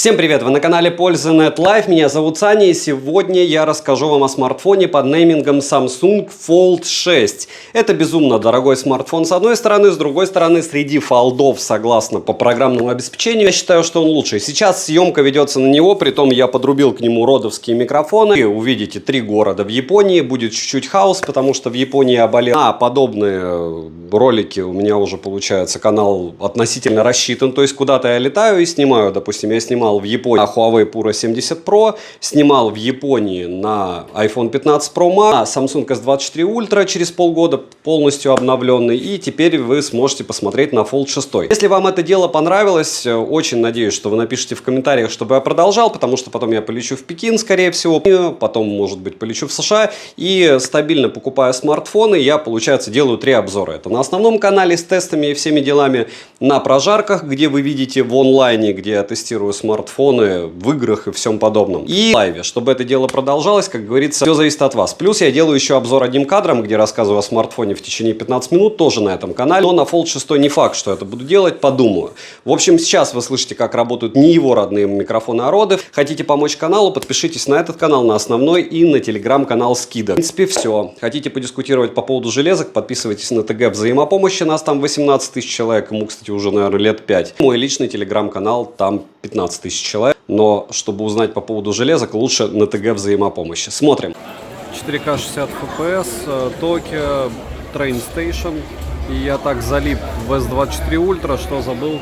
Всем привет! Вы на канале Польза.нет Live, меня зовут Саня, и сегодня я расскажу вам о смартфоне под неймингом Samsung Fold 6. Это безумно дорогой смартфон с одной стороны, с другой стороны, среди фолдов, согласно по программному обеспечению, я считаю, что он лучший. Сейчас съемка ведется на него, притом я подрубил к нему родовские микрофоны. Вы увидите 3 города в Японии, будет чуть-чуть хаос, потому что в Японии я болел. А подобные ролики у меня уже, получается, канал относительно рассчитан, то есть куда-то я летаю и снимаю, допустим, я снимал в Японии на Huawei Puro 70 Pro, снимал в Японии на iPhone 15 Pro Max, на Samsung S24 Ultra через полгода полностью обновленный, и теперь вы сможете посмотреть на Fold 6. Если вам это дело понравилось, очень надеюсь, что вы напишите в комментариях, чтобы я продолжал, потому что потом я полечу в Пекин, скорее всего, потом, может быть, полечу в США, и стабильно покупая смартфоны, я, получается, делаю 3 обзора. Это на основном канале с тестами и всеми делами, на прожарках, где вы видите в онлайне, где я тестирую смартфоны в играх и всем подобном. И в лайве, чтобы это дело продолжалось, как говорится, все зависит от вас. Плюс я делаю еще обзор одним кадром, где рассказываю о смартфоне в течение 15 минут, тоже на этом канале. Но на Fold 6 не факт, что это буду делать, подумаю. В общем, сейчас вы слышите, как работают не его родные микрофоны, а роды. Хотите помочь каналу, подпишитесь на этот канал, на основной и на телеграм-канал Скида. В принципе, все. Хотите подискутировать по поводу железок, подписывайтесь на ТГ взаимопомощи, нас там 18 тысяч человек, ему, кстати, уже, наверное, лет 5. Мой личный телеграм-канал, там 15 тысяч человек, но чтобы узнать по поводу железок, лучше на ТГ взаимопомощи. Смотрим. 4К 60 FPS, Tokyo, Train Station. И я так залип в S24 Ultra, что забыл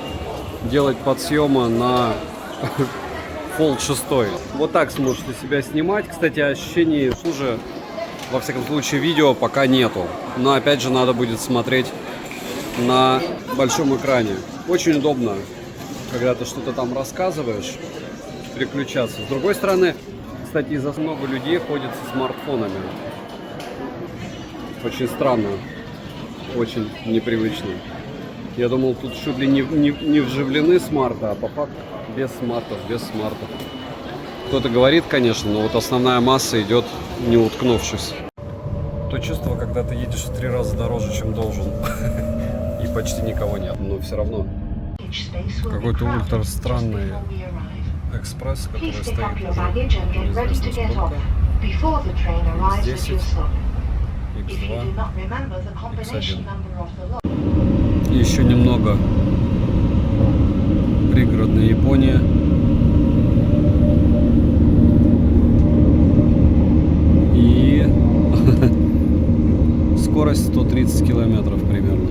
делать подсъемы на Fold 6. Вот так сможете себя снимать. Кстати, ощущений хуже, во всяком случае, видео пока нету. Но опять же надо будет смотреть на большом экране. Очень удобно, когда ты что-то там рассказываешь, переключаться. С другой стороны, кстати, из-за много людей ходят со смартфонами. Очень странно, очень непривычно. Я думал, тут чуть ли не вживлены смарты, а по факту без смартов, без смартов. Кто-то говорит, конечно, но вот основная масса идет не уткнувшись. То чувство, когда ты едешь в 3 раза дороже, чем должен, и почти никого нет, но все равно. Какой-то ультра странный экспресс, который стоит неизвестно сколько. X10, X2, X1. И еще немного пригородная Япония. И скорость 130 километров примерно.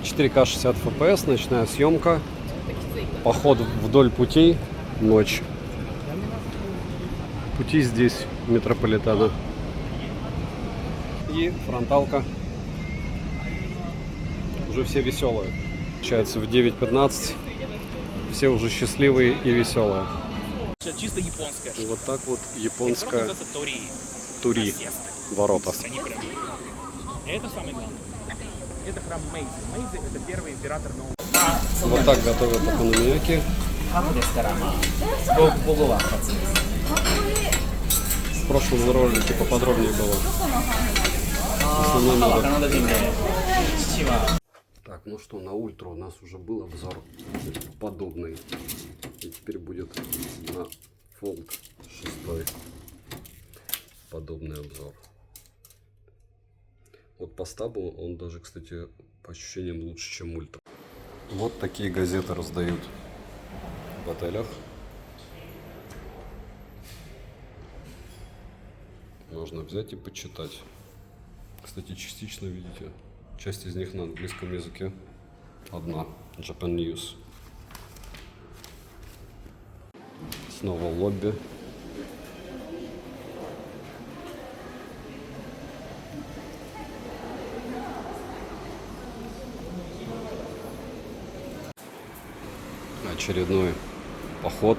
4К 60 FPS, ночная съемка, поход вдоль путей, ночь. Пути здесь метрополитена. И фронталка. Уже все веселые. Получается в 9:15 все уже счастливые и веселые. Чисто японская. И вот так вот японская Тури ворота. Это самое главное. Это храм Мэйдзи. Мэйдзи — это первый император нового. Вот так готовят окономияки. В прошлом ролике поподробнее было. Основной надо. Так, ну что, на ультра у нас уже был обзор подобный. И теперь будет на Fold 6 подобный обзор. Вот по стабу он даже, кстати, по ощущениям лучше, чем ультра. Вот такие газеты раздают в отелях. Можно взять и почитать. Кстати, частично, видите, часть из них на английском языке. Одна. Japan News. Снова лобби. Очередной поход.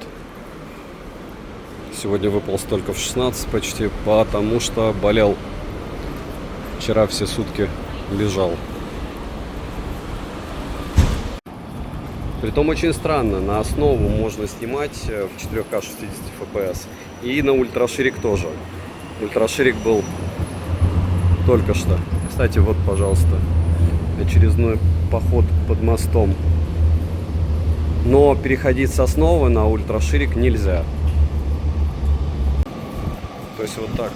Сегодня выполз только в 16 почти, потому что болел. Вчера все сутки лежал. Притом очень странно, на основу можно снимать в 4К 60 FPS. И на ультраширик тоже. Ультраширик был только что. Кстати, вот, пожалуйста, очередной поход под мостом. но переходить с основы на ультраширик нельзя. То есть вот так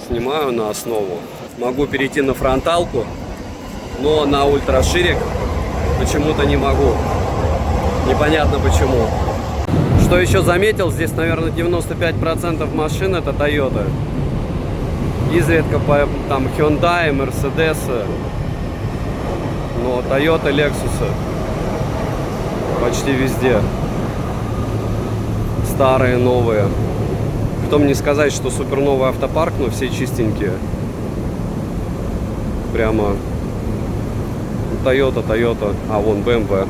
снимаю на основу. Могу перейти на фронталку, но на ультраширик почему-то не могу. Непонятно почему. Что еще заметил, здесь, наверное, 95% машин это Toyota. Изредка там Hyundai, Mercedes, но Toyota, Lexus почти везде. Старые, новые. Потом не сказать, что супер новый автопарк, но все чистенькие. Прямо Toyota, а вон BMW.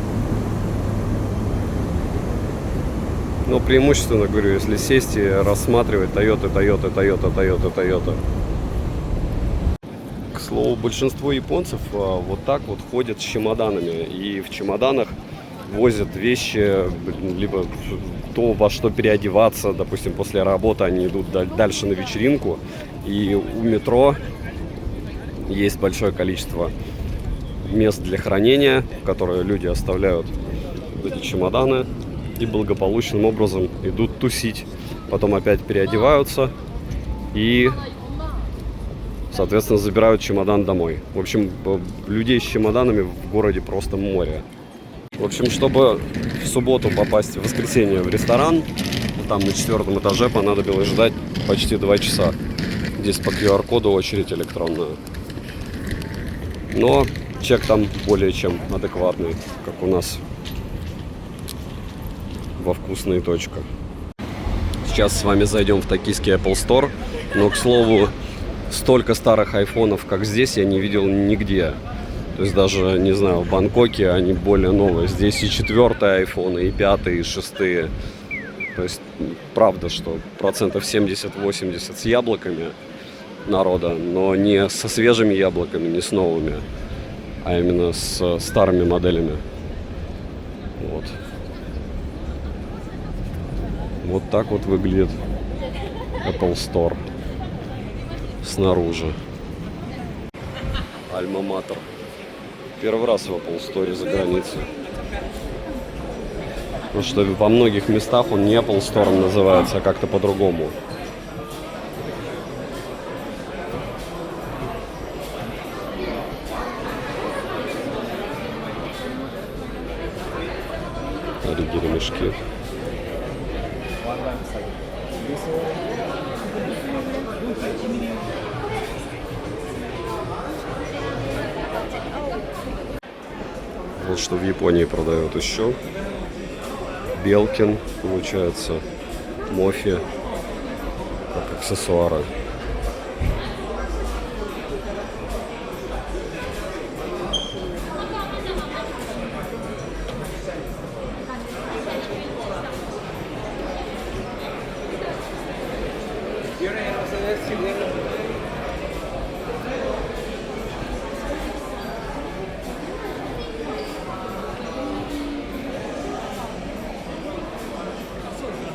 Но преимущественно, говорю, если сесть и рассматривать Toyota. К слову, большинство японцев вот так вот ходят с чемоданами. И в чемоданах возят вещи, либо то, во что переодеваться. Допустим, после работы они идут дальше на вечеринку. И у метро есть большое количество мест для хранения, в которые люди оставляют эти чемоданы и благополучным образом идут тусить. Потом опять переодеваются и, соответственно, забирают чемодан домой. В общем, людей с чемоданами в городе просто море. В общем, чтобы в субботу попасть в воскресенье в ресторан, там на 4-м этаже понадобилось ждать почти 2 часа. Здесь по QR-коду очередь электронная. Но чек там более чем адекватный, как у нас во «Вкусная точка». Сейчас с вами зайдем в токийский Apple Store. Но, к слову, столько старых айфонов, как здесь, я не видел нигде. То есть даже, не знаю, в Бангкоке они более новые. Здесь и 4-й айфоны, и 5-й, и 6-е. То есть, правда, что 70-80% с яблоками народа, но не со свежими яблоками, не с новыми, а именно с старыми моделями. Вот. Вот так вот выглядит Apple Store снаружи. Альма-матер. Первый раз в Apple Store за границей. Потому что во многих местах он не Apple Store называется, а как-то по-другому. Ремешки. Вот что в Японии продают еще. Белкин, получается, Мофи, как аксессуары.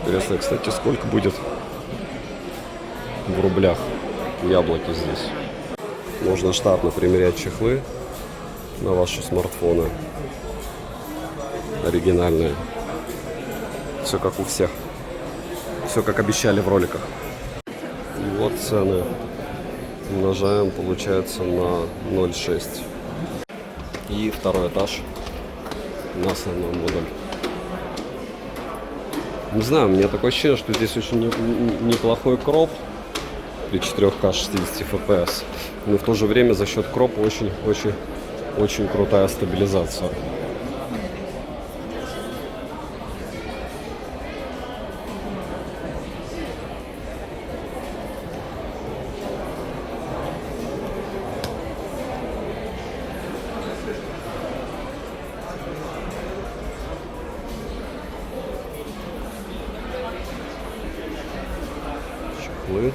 Интересно, кстати, сколько будет в рублях яблоки здесь. Можно штатно примерять чехлы на ваши смартфоны. Оригинальные. Все как у всех. Все как обещали в роликах. И вот цены. Умножаем, получается, на 0,6. И второй этаж на основной модуль. Не знаю, у меня такое ощущение, что здесь очень неплохой кроп при 4К 60 FPS. Но в то же время за счет кропа очень крутая стабилизация. Чехлы.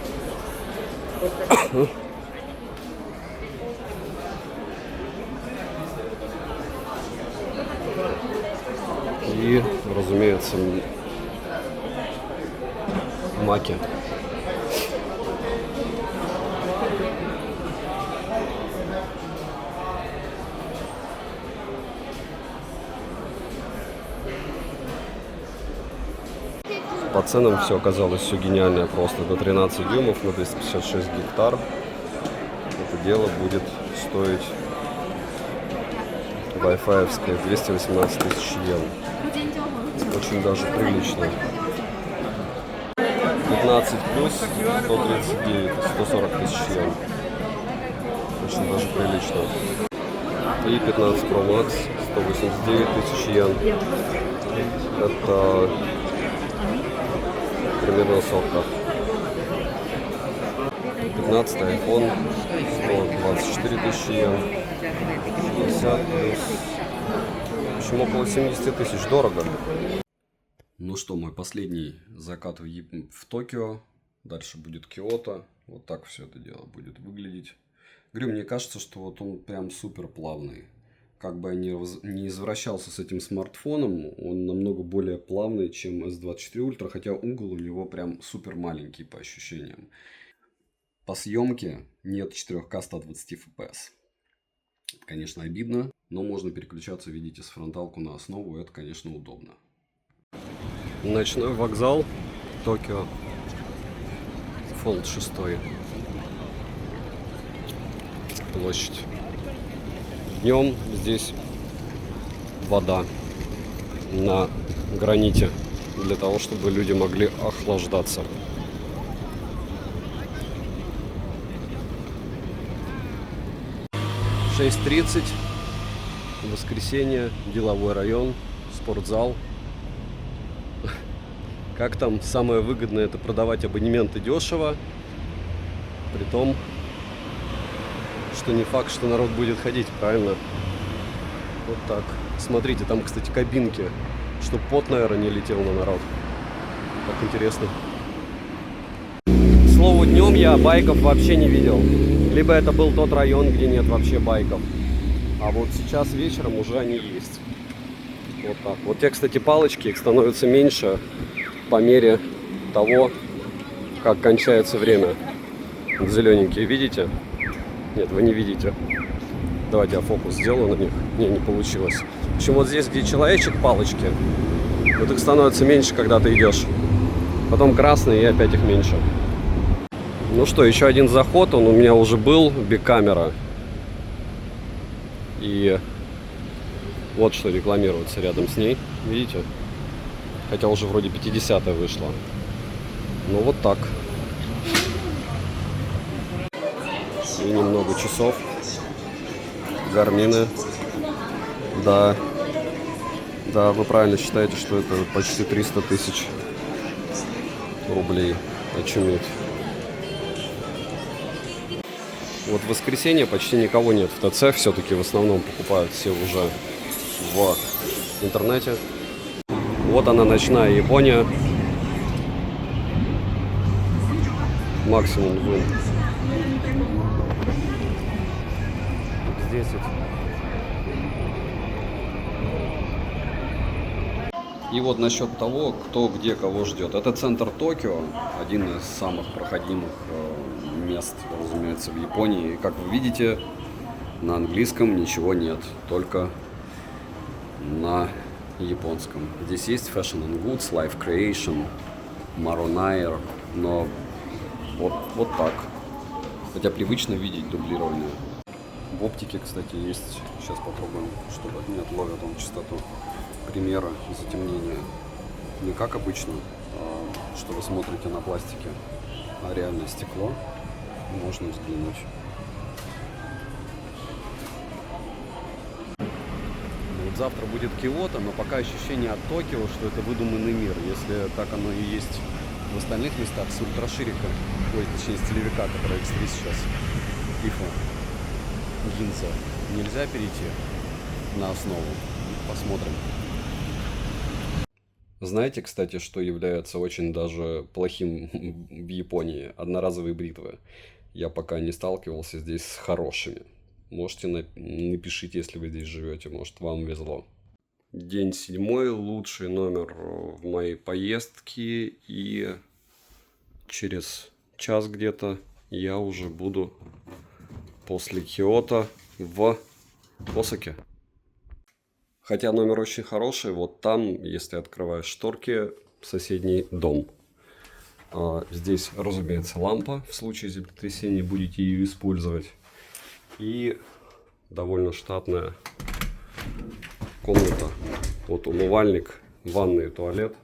И, разумеется, маки. По ценам все оказалось все гениальное просто. До 13 дюймов на 256 гектар. Это дело будет стоить Wi-Fi-овское 218 тысяч йен. Очень даже прилично. 15 плюс 139, 140 тысяч йен. Очень даже прилично. И 15 Pro Max 189 тысяч йен. Это примерно сотка. 15 iPhone 124 тысячи йен. 60 плюс. В общем, около 70 тысяч. Дорого. Ну что, мой последний закат в Токио. Дальше будет Киото. Вот так все это дело будет выглядеть. Говорю, мне кажется, что вот он прям супер плавный. Как бы я не извращался с этим смартфоном, он намного более плавный, чем S24 Ultra, хотя угол у него прям супер маленький по ощущениям. По съемке нет 4К 120 FPS. Конечно, обидно, но можно переключаться, видите, с фронталку на основу, это, конечно, удобно. Ночной вокзал Токио. Fold 6. Площадь. Днем здесь вода на граните, для того, чтобы люди могли охлаждаться. — 6:30, воскресенье, деловой район, спортзал. Как там самое выгодное — это продавать абонементы дешево, при том, что не факт, что народ будет ходить, правильно? Вот так. Смотрите, там, кстати, кабинки, чтобы пот, наверное, не летел на народ. Так интересно. К слову, днем я байков вообще не видел. Либо это был тот район, где нет вообще байков. А вот сейчас вечером уже они есть. Вот так. Вот те, кстати, палочки, их становится меньше по мере того, как кончается время. Зелененькие, видите? Нет, вы не видите. Давайте я фокус сделаю на них. Не получилось. В общем, вот здесь, где человечек, палочки, вот их становится меньше, когда ты идешь. Потом красные, и опять их меньше. Ну что, еще один заход. Он у меня уже был. Биг-камера. И вот что рекламируется рядом с ней. Видите? Хотя уже вроде 50-я вышла. Ну вот так. И немного часов. Гармины. Да, вы правильно считаете, что это почти 300 тысяч рублей. Очуметь. Вот в воскресенье почти никого нет в ТЦ. Все-таки в основном покупают все уже в интернете. Вот она, ночная Япония. Максимум вин. Здесь вот. И вот насчет того, кто где кого ждет. Это центр Токио, один из самых проходимых мест, разумеется, в Японии. И, как вы видите, на английском ничего нет, только на японском. Здесь есть Fashion and Goods, Life Creation, Maroon Air, но вот так. Хотя привычно видеть дублирование. В оптике, кстати, есть, сейчас попробуем, чтобы нет, ловит он частоту, примера затемнения. Не как обычно, что вы смотрите на пластике, а реальное стекло. Можно взглянуть. Вот завтра будет Киото, но пока ощущение от Токио, что это выдуманный мир. Если так оно и есть в остальных местах с ультраширика, точнее с телевика, который X3 сейчас, Тифо, Гинца, нельзя перейти на основу. Посмотрим. Знаете, кстати, что является очень даже плохим в Японии? Одноразовые бритвы. Я пока не сталкивался здесь с хорошими. Можете напишите, если вы здесь живете, может, вам везло. День 7, лучший номер в моей поездке, и через час где-то я уже буду после Киото в Осаке. Хотя номер очень хороший, вот там, если открываешь шторки, соседний дом. Здесь, разумеется, лампа, в случае землетрясения будете ее использовать. И довольно штатная комната. Вот умывальник, ванная и туалет.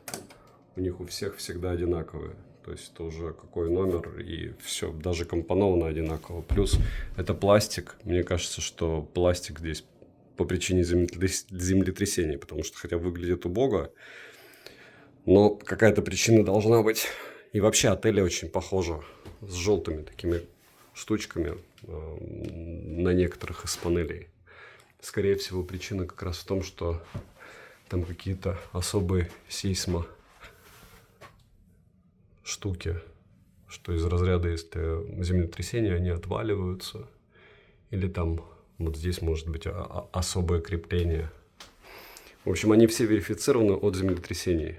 У них у всех всегда одинаковые. То есть это уже какой номер, и все, даже компоновано одинаково. Плюс это пластик. Мне кажется, что пластик здесь по причине землетрясения, потому что хотя выглядит убого, но какая-то причина должна быть. И вообще отели очень похожи, с желтыми такими штучками на некоторых из панелей. Скорее всего, причина как раз в том, что там какие-то особые сейсмо штуки, что из разряда, если землетрясение, они отваливаются, или там вот здесь может быть особое крепление. В общем, они все верифицированы от землетрясений.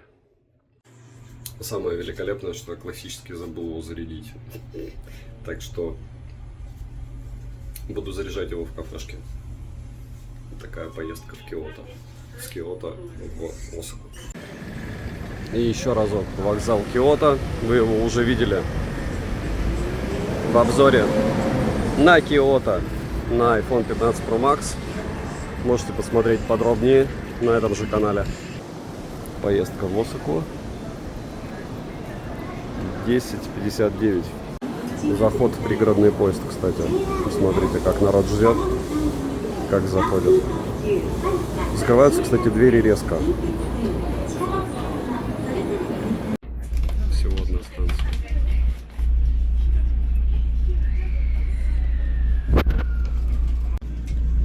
Самое великолепное, что я классически забыл его зарядить. Так что буду заряжать его в кафешке. Такая поездка в Киото. С Киото в Осаку. И еще разок. Вокзал Киото. Вы его уже видели в обзоре на Киото на iPhone 15 Pro Max. Можете посмотреть подробнее на этом же канале. Поездка в Осаку. 10:59. Заход в пригородный поезд, кстати. Посмотрите, как народ ждет, как заходят. Закрываются, кстати, двери резко. Всего одна станция.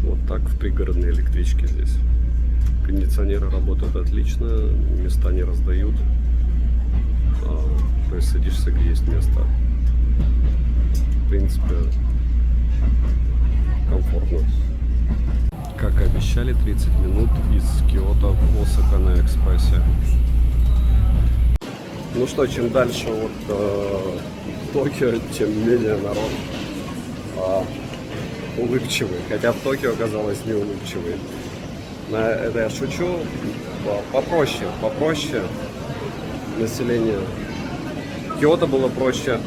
Вот так в пригородной электричке здесь. Кондиционеры работают отлично, места не раздают. То есть садишься, где есть место. В принципе, комфортно. Как и обещали, 30 минут из Киото в Осака на экспрессе. Ну что, чем дальше от Токио, тем менее народ улыбчивый. Хотя в Токио оказалось не улыбчивый. Это я шучу. Попроще население. Киото было проще,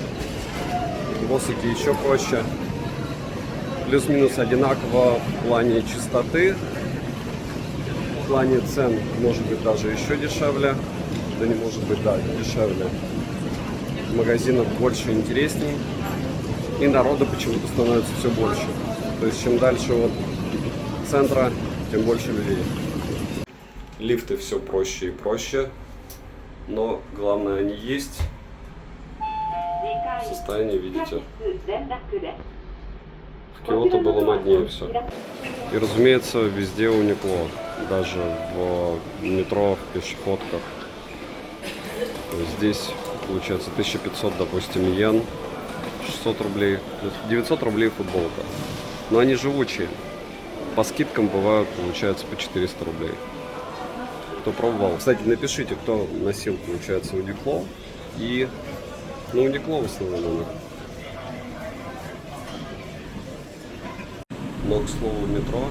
в Осаке еще проще. Плюс-минус одинаково в плане чистоты, в плане цен, может быть, даже еще дешевле. Да не может быть, да, дешевле. Магазинов больше, интересней. И народа почему-то становится все больше. То есть чем дальше от центра, тем больше людей. Лифты все проще и проще. Но главное, они есть. Состояние, видите. В Киото было моднее все. И, разумеется, везде уникло. Даже в метро, в пешеходках. То есть здесь, получается, 1500, допустим, йен. 600 рублей. 900 рублей футболка. Но они живучие. По скидкам бывают, получается, по 400 рублей. Кто пробовал. Кстати, напишите, кто носил, получается, Uniqlo. И, ну, Uniqlo в основном. Но, к слову, метро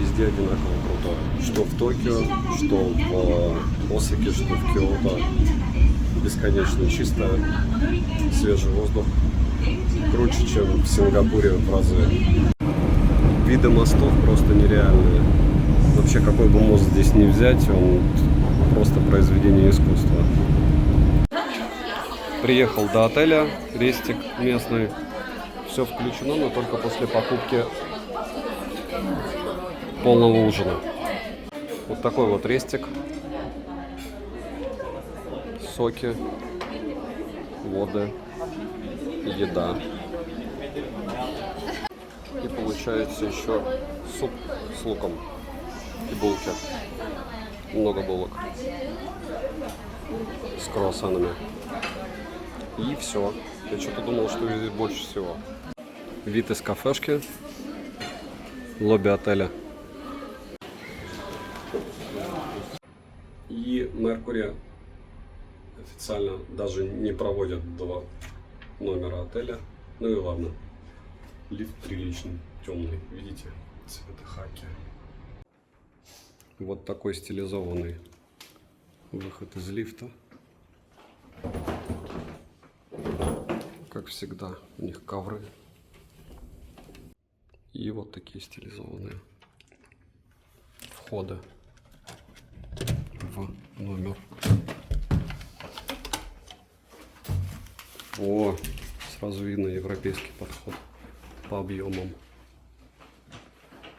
везде одинаково крутое. Что в Токио, что в Осаке, что в Киото. Бесконечно чистое, свежий воздух. Круче, чем в Сингапуре в разы. Виды мостов просто нереальные. Вообще, какой бы мост здесь не взять, он просто произведение искусства. Приехал до отеля, рестик местный. Все включено, но только после покупки полного ужина. Вот такой вот рестик. Соки, воды, еда. И получается еще суп с луком и булки. Много булок с круассанами. И все. Я что-то думал, что здесь больше всего. Вид из кафешки. Лобби отеля. И Меркури официально даже не проводят до номера отеля. Ну и ладно. Лифт приличный, темный. Видите? Цвета хаки. Вот такой стилизованный выход из лифта. Как всегда, у них ковры. И вот такие стилизованные входы в номер. О, сразу видно европейский подход по объемам.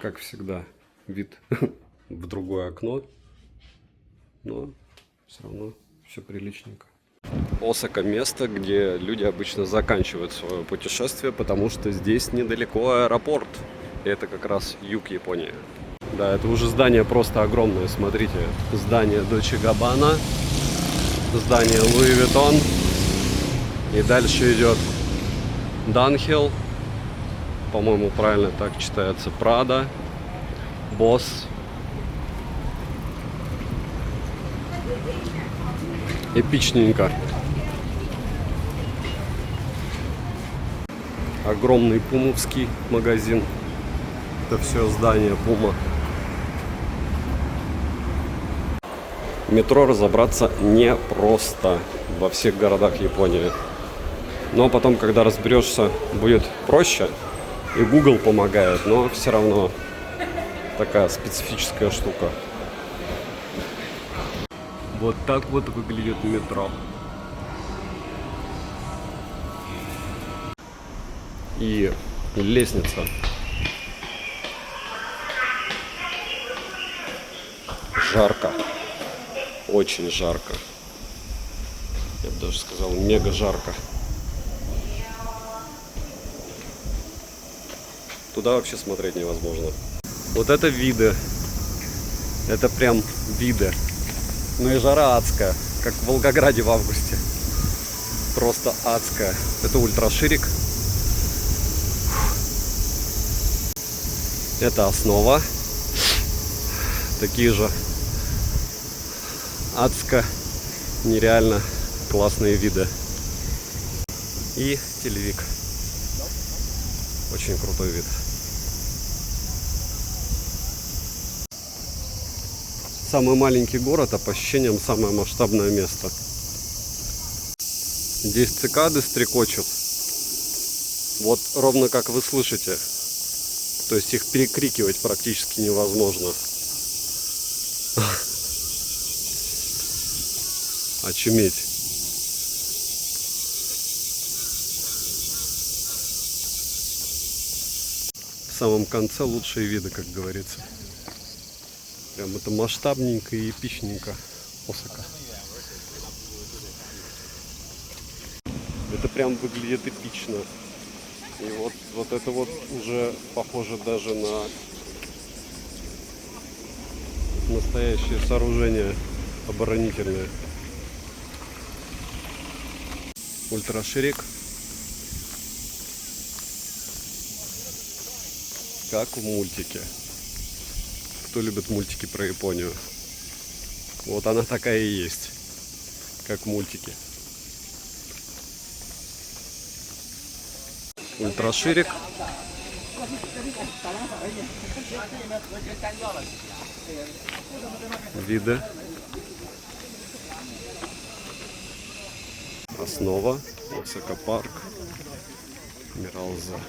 Как всегда, вид в другое окно, но все равно все приличненько. Осака — место, где люди обычно заканчивают свое путешествие, потому что здесь недалеко аэропорт. И это как раз юг Японии. Да, это уже здание просто огромное. Смотрите, здание Dolce & Gabbana, здание Louis Vuitton. И дальше идет Dunhill. По-моему, правильно так читается. Prada, Boss. Эпичненько. Огромный пумовский магазин. Это все здание Пума. Метро разобраться непросто во всех городах Японии. Но потом, когда разберешься, будет проще. И Google помогает, но все равно такая специфическая штука. Вот так вот выглядит метро. И лестница. Жарко. Очень жарко. Я бы даже сказал, мега жарко. Туда вообще смотреть невозможно. Вот это виды. Это прям виды. Ну и жара адская, как в Волгограде в августе. Просто адская. Это ультраширик. Это основа. Такие же адско нереально классные виды. И телевик. Очень крутой вид. Самый маленький город, а по ощущениям самое масштабное место. Здесь цикады стрекочут. Вот ровно как вы слышите. То есть их перекрикивать практически невозможно. Очуметь. В самом конце лучшие виды, как говорится. Прям это масштабненько и эпичненько. Осака. Это прям выглядит эпично. И вот это вот уже похоже даже на настоящее сооружение оборонительное. Ультраширик. Как в мультике. Кто любит мультики про Японию? Вот она такая и есть. Как в мультике. Ультраширик. Виды. Основа. Осака парк. Миралза.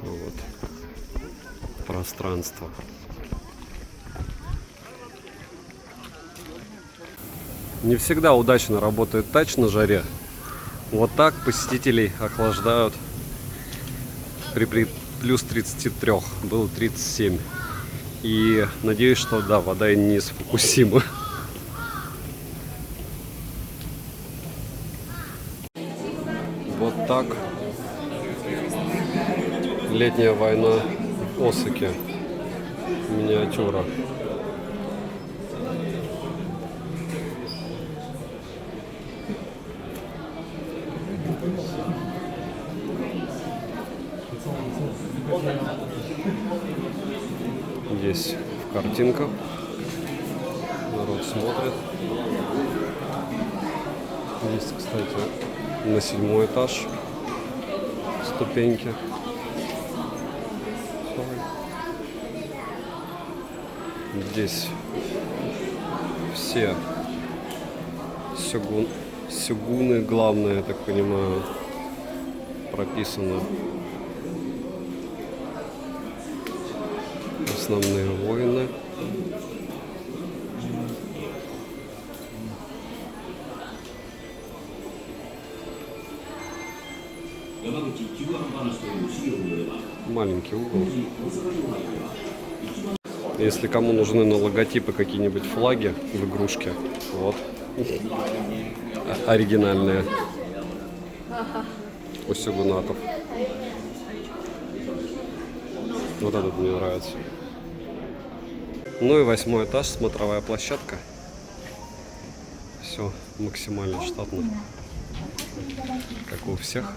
Вот. Пространство. Не всегда удачно работает тач на жаре. Вот так посетителей охлаждают при плюс 33. Было 37. И надеюсь, что да, вода не из Фукусимы. Вот так. Летняя война в Осаке. Миниатюра. Здесь в картинках народ смотрит. Есть, кстати, на 7-й этаж ступеньки. Все Здесь все сёгуны, главное, я так понимаю, прописано. Основные воины. Маленький угол. Если кому нужны на логотипы какие-нибудь флаги в игрушке, вот. Оригинальные. У сёгунатов. Вот этот мне нравится. Ну и 8-й этаж, смотровая площадка. Все максимально штатно, как у всех.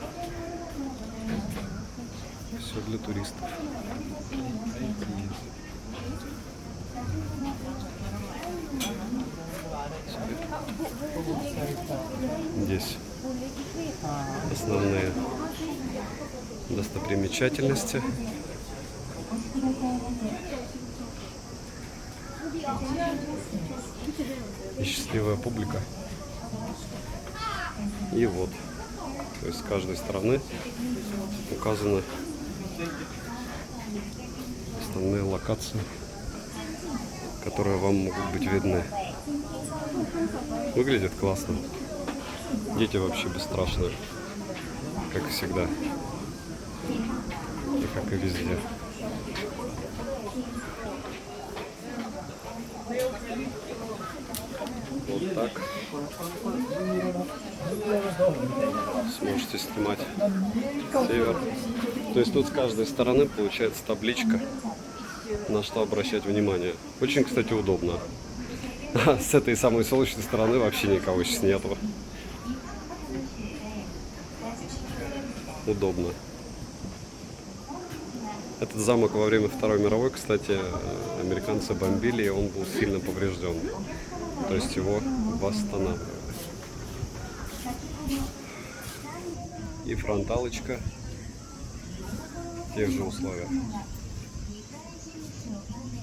Все для туристов. Здесь основные достопримечательности. И счастливая публика. И вот, то есть с каждой стороны указаны основные локации, которые вам могут быть видны. Выглядит классно. Дети вообще бесстрашные, как всегда, и как и везде. Вот так. Сможете снимать север. То есть тут с каждой стороны получается табличка, на что обращать внимание. Очень, кстати, удобно. А с этой самой солнечной стороны вообще никого сейчас нету. Удобно. Этот замок во время Второй мировой, кстати, американцы бомбили, и он был сильно поврежден. То есть его восстанавливали. И фронталочка в тех же условиях.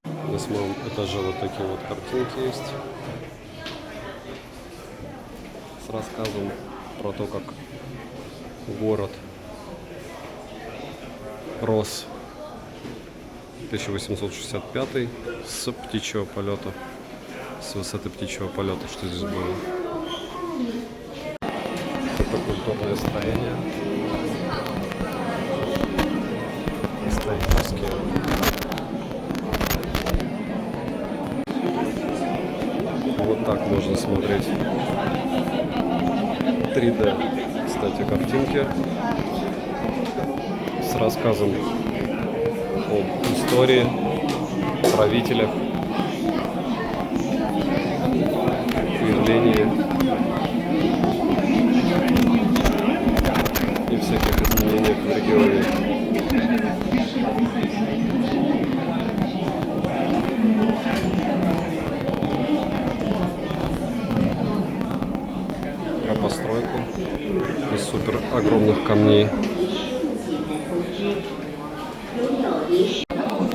На 8-м этаже вот такие вот картинки есть с рассказом про то, как город рос 1865 с птичьего полета, с высоты птичьего полета, что здесь было. Это культурное строение. Исторические. Вот так можно смотреть 3D, кстати, картинки с рассказом об истории, правителях, появлении и всяких изменениях в регионе. Про постройку из супер огромных камней.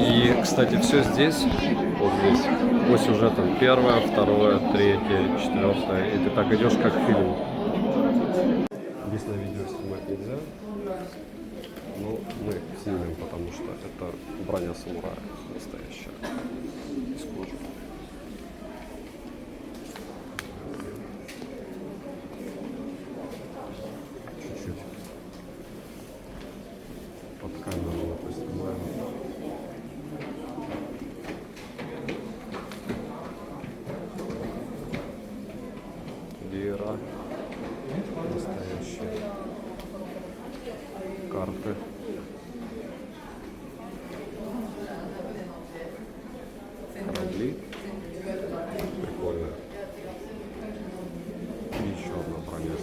И, кстати, все здесь, вот здесь, по сюжетам. 1, 2, 3, 4. И ты так идешь, как фильм. Здесь на видео снимать нельзя, но мы снимем, потому что это броня самурая настоящая, из кожи. Чуть-чуть под камеру мы поснимаем. Веера настоящие, карты, корабли, прикольно. И еще одна броня.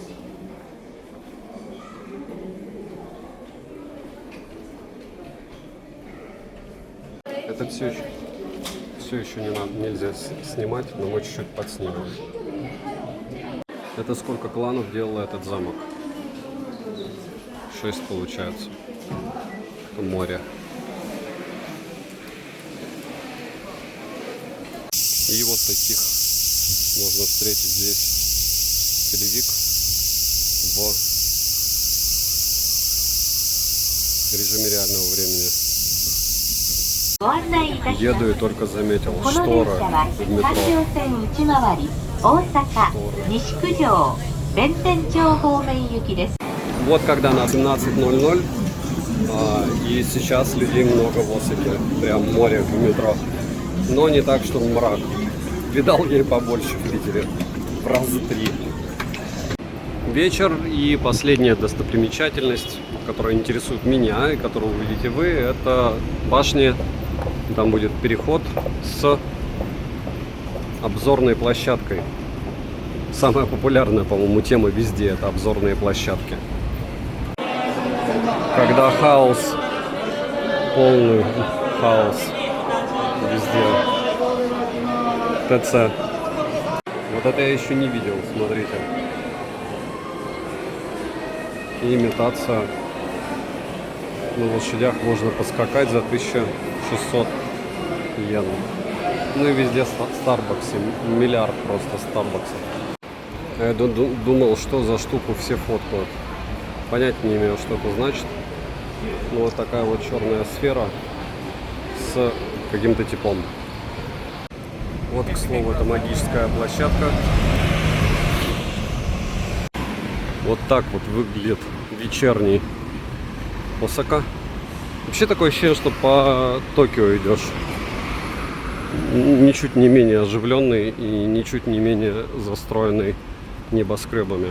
Это все еще нельзя снимать, но мы чуть-чуть подснимем. Это сколько кланов делало этот замок? 6 получается. Это море. И вот таких можно встретить здесь телевик в режиме реального времени. Еду и только заметил шторы в метро. Вот когда на 17:00, и сейчас людей много в Осаке, прям море в метро. Но не так, что мрак. Видал я и побольше в Питере, в раза 3. Вечер и последняя достопримечательность, которая интересует меня и которую увидите вы, это башни. Там будет переход с обзорной площадкой. Самая популярная, по-моему, тема везде — это обзорные площадки. Когда хаос, полный хаос везде. ТЦ. Вот это я еще не видел, смотрите. И имитация. На лошадях можно поскакать за 1600 йен. Ну и везде Старбаксы. Миллиард просто Старбаксов. Я думал, что за штуку все фоткают. Понятия не имею, что это значит. Ну вот такая вот черная сфера с каким-то типом. Вот, к слову, это магическая площадка. Вот так вот выглядит вечерний Осака. Вообще такое ощущение, что по Токио идешь. Ничуть не менее оживленный и ничуть не менее застроенный небоскребами.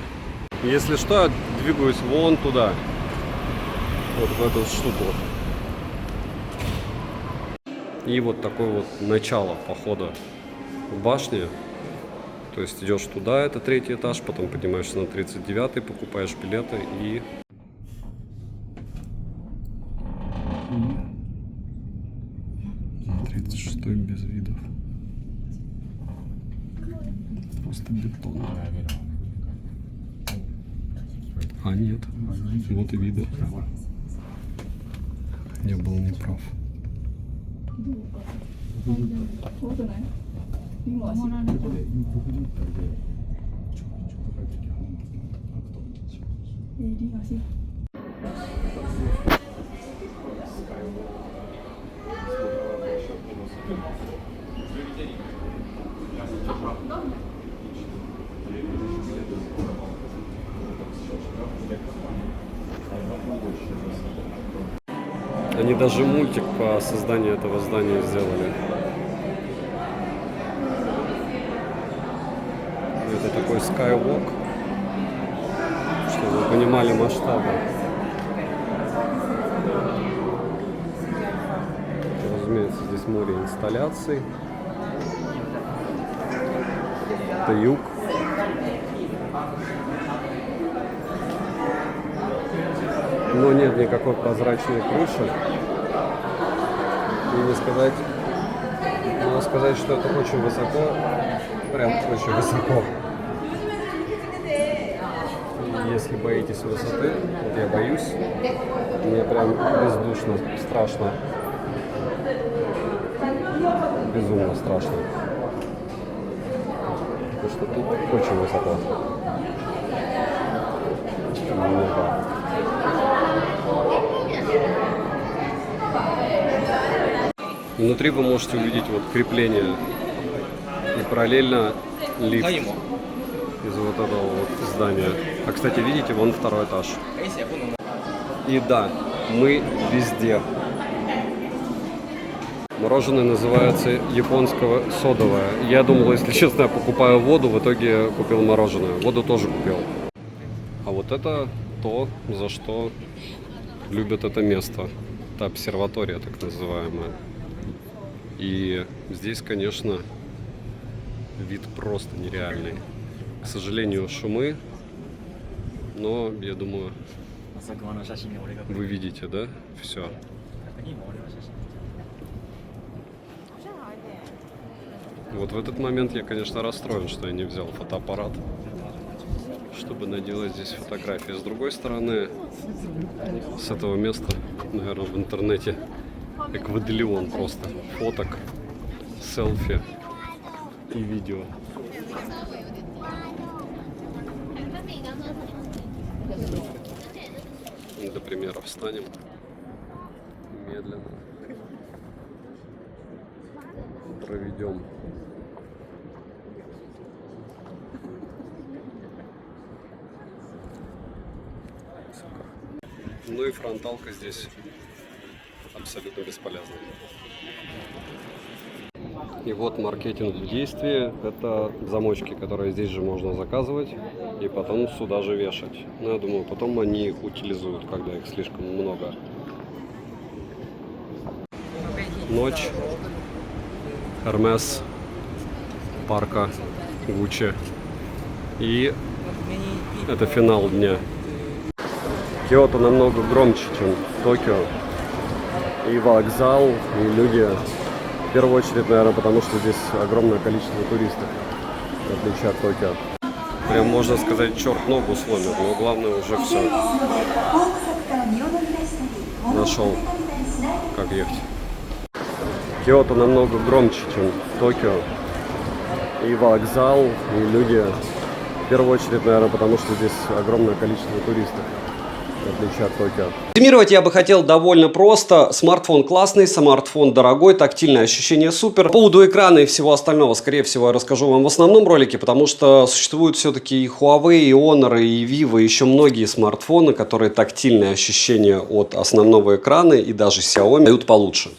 Если что, я двигаюсь вон туда. Вот в эту штуку. И вот такое вот начало похода в башне. То есть идешь туда, это 3-й этаж, потом поднимаешься на 39-й, покупаешь билеты и... На 36-й без видов. Просто бетон. А нет, вот и виды. Я был неправ. Они даже мультик по созданию этого здания сделали. Это такой skywalk, чтобы вы понимали масштабы. Разумеется, здесь море инсталляций. Это юг. Но нет никакой прозрачной крыши. И не сказать, надо сказать, что это очень высоко, прям очень высоко. И если боитесь высоты, вот я боюсь, мне прям бездушно, страшно, безумно страшно, потому что тут очень высоко. Внутри вы можете увидеть вот крепление и параллельно лифт из вот этого вот здания. А, кстати, видите, вон 2-й этаж. И да, мы везде. Мороженое называется японского содовое. Я думал, если честно, я покупаю воду, в итоге купил мороженое. Воду тоже купил. А вот это то, за что любят это место. Это обсерватория, так называемая. И здесь, конечно, вид просто нереальный. К сожалению, шумы, но, я думаю, вы видите, да? Все. Вот в этот момент я, конечно, расстроен, что я не взял фотоаппарат, чтобы наделать здесь фотографии. С другой стороны, с этого места, наверное, в интернете экваделион просто фоток, селфи. и видео. Для примера встанем медленно, проведем. Ну и фронталка здесь абсолютно бесполезна. И вот маркетинг в действии. Это замочки, которые здесь же можно заказывать и потом сюда же вешать. Но я думаю, потом они их утилизуют, когда их слишком много. Ночь. Hermes, парка, Gucci. И это финал дня. Киото намного громче, чем Токио. И вокзал, и люди. В первую очередь, наверное, потому что здесь огромное количество туристов, в отличие от Токио. Прям можно сказать, черт ногу сломит, но главное уже все. Нашел, как ехать. Киото намного громче, чем Токио. И вокзал, и люди. В первую очередь, наверное, потому что здесь огромное количество туристов, в отличие от Токио. Резюмировать я бы хотел довольно просто. Смартфон классный, смартфон дорогой, тактильное ощущение супер. По поводу экрана и всего остального, скорее всего, я расскажу вам в основном ролике, потому что существуют все-таки и Huawei, и Honor, и Vivo, и еще многие смартфоны, которые тактильное ощущение от основного экрана и даже Xiaomi дают получше.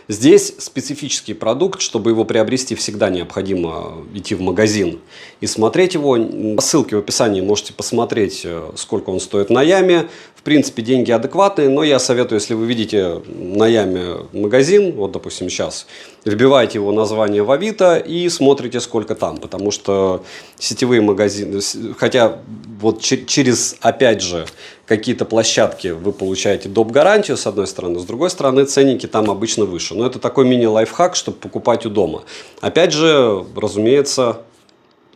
Здесь специфический продукт, чтобы его приобрести, всегда необходимо идти в магазин и смотреть его. По ссылке в описании можете посмотреть, сколько он стоит на Яме. В принципе, деньги адекватные, но я советую, если вы видите на Яме магазин, вот, допустим, сейчас, вбивайте его название в Авито и смотрите, сколько там, потому что сетевые магазины, хотя вот через, опять же, какие-то площадки вы получаете доп. Гарантию, с одной стороны, с другой стороны, ценники там обычно выше. Но это такой мини-лайфхак, чтобы покупать у дома. Опять же, разумеется,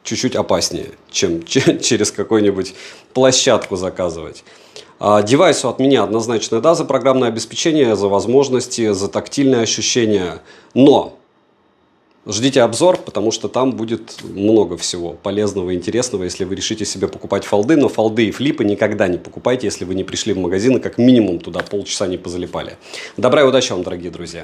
чуть-чуть опаснее, чем через какую-нибудь площадку заказывать. Девайсу от меня однозначно да, за программное обеспечение, за возможности, за тактильные ощущения. Но ждите обзор, потому что там будет много всего полезного и интересного, если вы решите себе покупать фолды. Но фолды и флипы никогда не покупайте, если вы не пришли в магазин и как минимум туда полчаса не позалипали. Добра и удачи вам, дорогие друзья!